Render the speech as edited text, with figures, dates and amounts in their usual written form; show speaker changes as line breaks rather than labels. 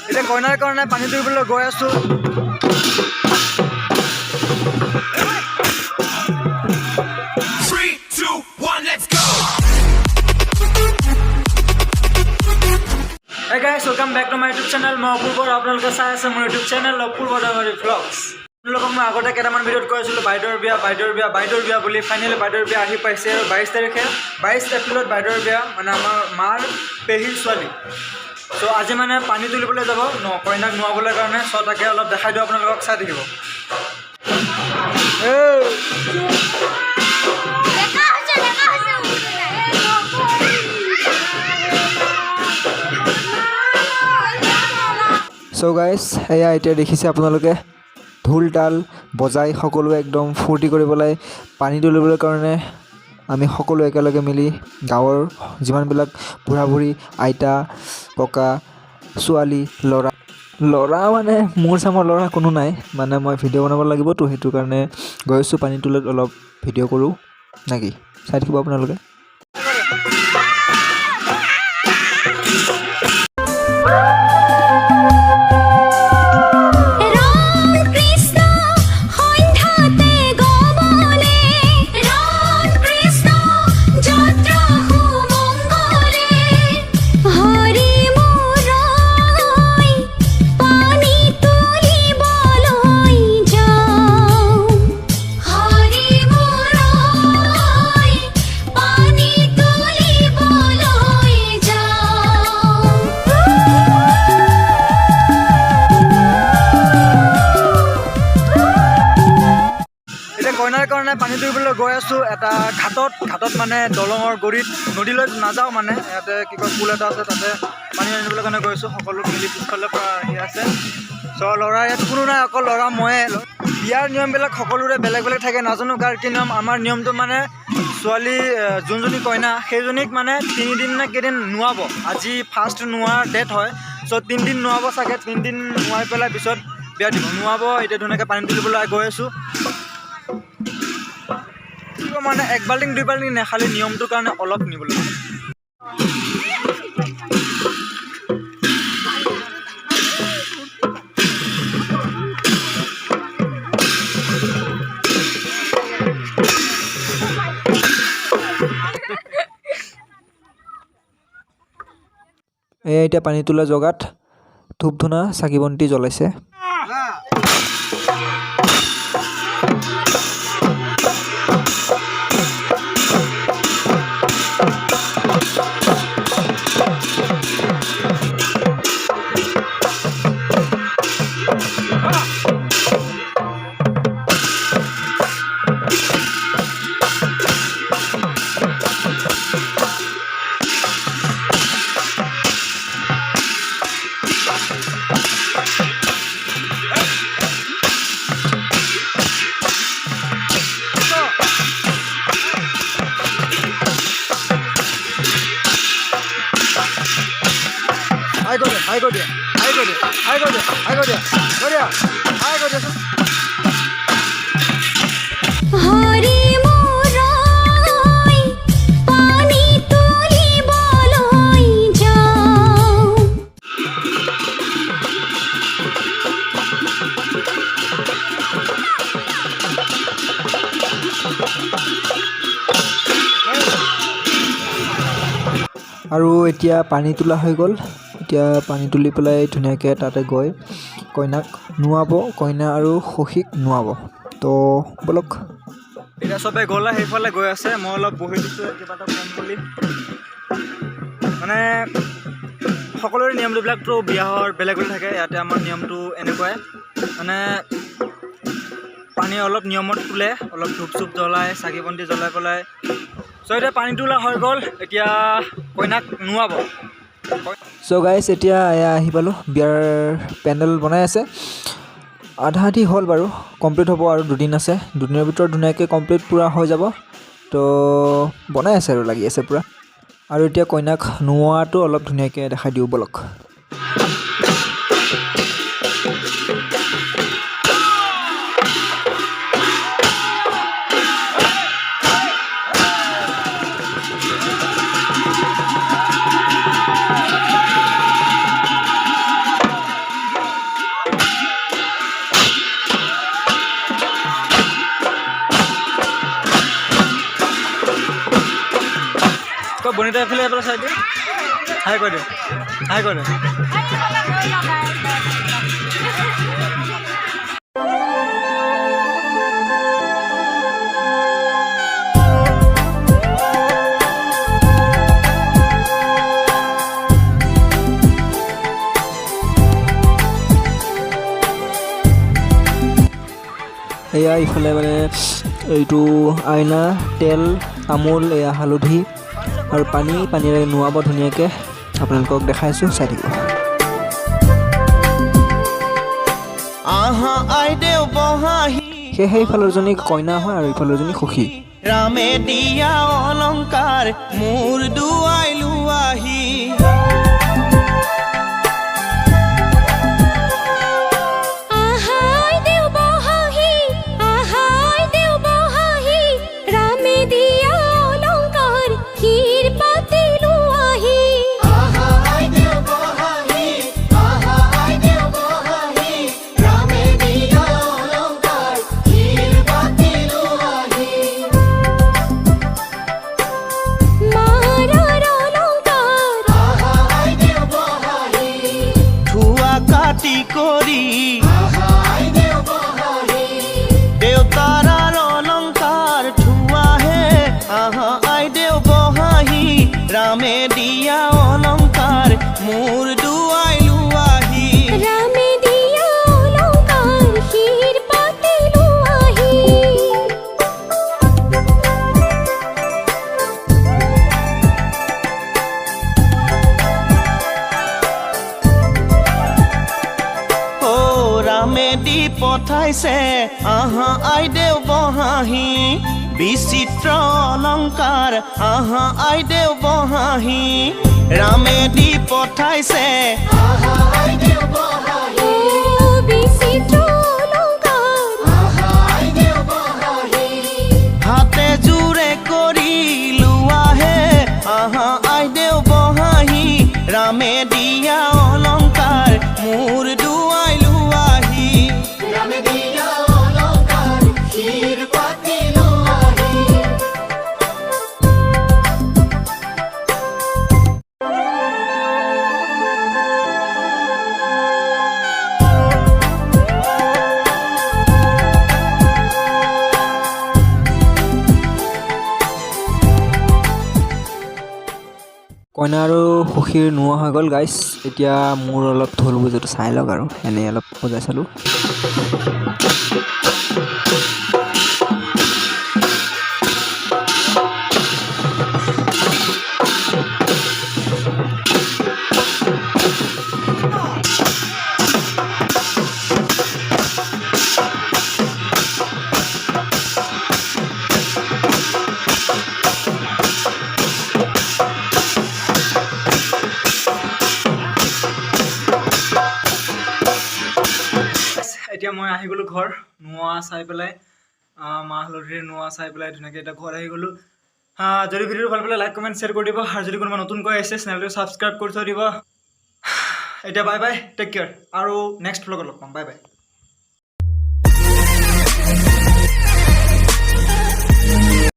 এতিয়া কইনাৰ কাৰণে পানী তুলিবলৈ গৈ আছোঁ। Hey guys, welcome back to my YouTube channel. মই অপুৰ্বা, আপোনালোকে চাই আছে মোৰ YouTube channel apurbadaimari vlogs. আপোনালোকক মই আগতে কেইটামান ভিডিঅ'ত কৈ আছিলোঁ বাইদেউৰ বিয়া বুলি। ফাইনেলি বাইদেউৰ বিয়া আহি পাইছে আৰু 22 এপ্ৰিলত বাইদেউৰ বিয়া, মানে আমাৰ মাৰ পেহীৰ ছোৱালী। চ' আজি মানে পানী তুলিবলৈ যাব কইনাক নোৱাবলৈ কাৰণে। চ' তাকে অলপ দেখাই দিওঁ আপোনালোকক, চাই থাকিব। চ' গাইজ, এয়া এতিয়া দেখিছে আপোনালোকে ঢোল তাল বজাই সকলোৱে একদম ফূৰ্তি কৰিবলৈ পানী তুলিবলৈ কাৰণে আমি সকলো একেলগে মিলি গাঁৱৰ যিমানবিলাক বুঢ়া বুঢ়ী, আইতা ককা, ছোৱালী, ল'ৰা মানে মোৰ চামৰ ল'ৰা কোনো নাই, মানে মই ভিডিঅ' বনাব লাগিবতো, সেইটো কাৰণে গৈ আছোঁ পানী তোলাত অলপ ভিডিঅ' কৰোঁ নেকি, চাই থাকিব আপোনালোকে। কইনাৰ কাৰণে পানী তুলিবলৈ গৈ আছোঁ এটা ঘাটত মানে দলঙৰ গৰিত, নদীলৈ নাযাওঁ মানে, ইয়াতে কি কয় পুল এটা আছে, তাতে পানী আনিবলৈ কাৰণে গৈ আছোঁ। সকলো মিলি পিছফালৰ পৰা আহি আছে। চ' ল'ৰা ইয়াত কোনো নাই, অকল ল'ৰা ময়ে। বিয়াৰ নিয়মবিলাক সকলোৰে বেলেগ বেলেগ থাকে, নাজানো কাৰ কি নিয়ম। আমাৰ নিয়মটো মানে ছোৱালী যোনজনী কইনা সেইজনীক মানে 3 দিন নে কেইদিন নোৱাব। আজি ফাৰ্ষ্ট নোৱাৰ ডেট হয়। চ' 3 দিন নোৱাব চাগে, 3 দিন নোৱাই পেলাই পিছত বিয়া দিব, নোৱাব। এতিয়া ধুনীয়াকৈ পানী তুলিবলৈ গৈ আছোঁ। মানে 1 বাল্টিং 2 বাল্টিং নে, খালি নিয়মটোৰ কাৰণে অলপ নিবলৈ। এয়া এতিয়া পানী তোলা জগাত ধূপ ধূনা চাকি বন্তি জ্বলাইছে। I go there. আৰু এতিয়া পানী তোলা হৈ গ'ল। এতিয়া পানী তুলি পেলাই ধুনীয়াকৈ তাতে গৈ কইনাক নোৱাব, কইনা আৰু সখীক নোৱাব। তো বলক, এতিয়া চবে গ'লা সেইফালে গৈ আছে, মই অলপ বহি দিছোঁ কিবা এটা কম বুলি। মানে সকলোৰে নিয়মবিলাকতো বিয়াহৰ বেলেগ বেলেগ থাকে, ইয়াতে আমাৰ নিয়মটো এনেকুৱাই, মানে পানী অলপ নিয়মত তোলে, অলপ ধূপ চুপ জ্বলাই চাকি বন্তি জ্বলাই পেলাই। চ' এতিয়া পানী তোলা হৈ গ'ল, এতিয়া কইনাক নোৱাব। চ' গাইজ, এতিয়া আহি পালোঁ, বিয়াৰ পেণ্ডেল বনাই আছে, আধা আধি হ'ল বাৰু, কমপ্লিট হ'ব আৰু 2 দিন আছে। 2 দিনৰ ভিতৰত ধুনীয়াকৈ কমপ্লিট পূৰা হৈ যাব। তো বনাই আছে আৰু লাগি আছে পূৰা। আৰু এতিয়া কইনাক নোওৱাটো অলপ ধুনীয়াকৈ দেখাই দিওঁ বলক। এটা এফালে এফালে চাই দিওঁ হাই কৰি দিওঁ হাই কৰি দিওঁ এয়া ইফালে মানে এইটো আইনা তেল তামোল এয়া হালধি আৰু পানীৰে নোৱাব ধুনীয়াকৈ আপোনালোকক দেখাইছোঁ চাই থাকিব সেয়েহে ইফালৰজনী কইনা হয় আৰু ইফালৰজনী সখী
ৰামে দিয়া অলংকাৰ মোৰ দুৱাইলো আহি কৰি দেউতাৰ অলংকাৰ ঠুৱাহে আহা আই দেউ বহাহি ৰামে দিয়া অলংকাৰ মোৰ দুৱাইলো আহি ৰামে দিয়া অলংকাৰ শিৰ পাতিলো আহি ৰামে দি পঠাইছে আহা আই দেউ বহাহি বিচিত্ৰ অলংকাৰ আহা আই দেউ বহাহি ৰামে দি পঠাইছে আহা আই দেউ বহাহি বিচিত্ৰ অলংকাৰ আহা আই দেউ বহাহি হাতে জোৰে কৰি লোৱাহে আহা আই দেউ বহাহি ৰামে দিয়া অলংকাৰ মোৰ দুৱাইলো
কইনা আৰু সখীৰ নোৱা হৈ গ'ল গাইছ এতিয়া মোৰ অলপ ঢোল বুজোটো চাই লওক আৰু এনেই অলপ বজাই চালোঁ এতিয়া মই আহি গ'লোঁ ঘৰ নোৱা চাই পেলাই মাহ হালধিৰ নোৱা চাই পেলাই ধুনীয়াকৈ এতিয়া ঘৰ আহি গ'লোঁ যদি ভিডিঅ'টো ভাল পালে লাইক কমেণ্ট শ্বেয়াৰ কৰি দিব আৰু যদি কোনোবা নতুনকৈ আহিছে চেনেলটো ছাবস্ক্ৰাইব কৰি থৈ দিব এতিয়া বাই বাই টেক কেয়াৰ আৰু নেক্সট ভ্লগত লগ পাম বাই বাই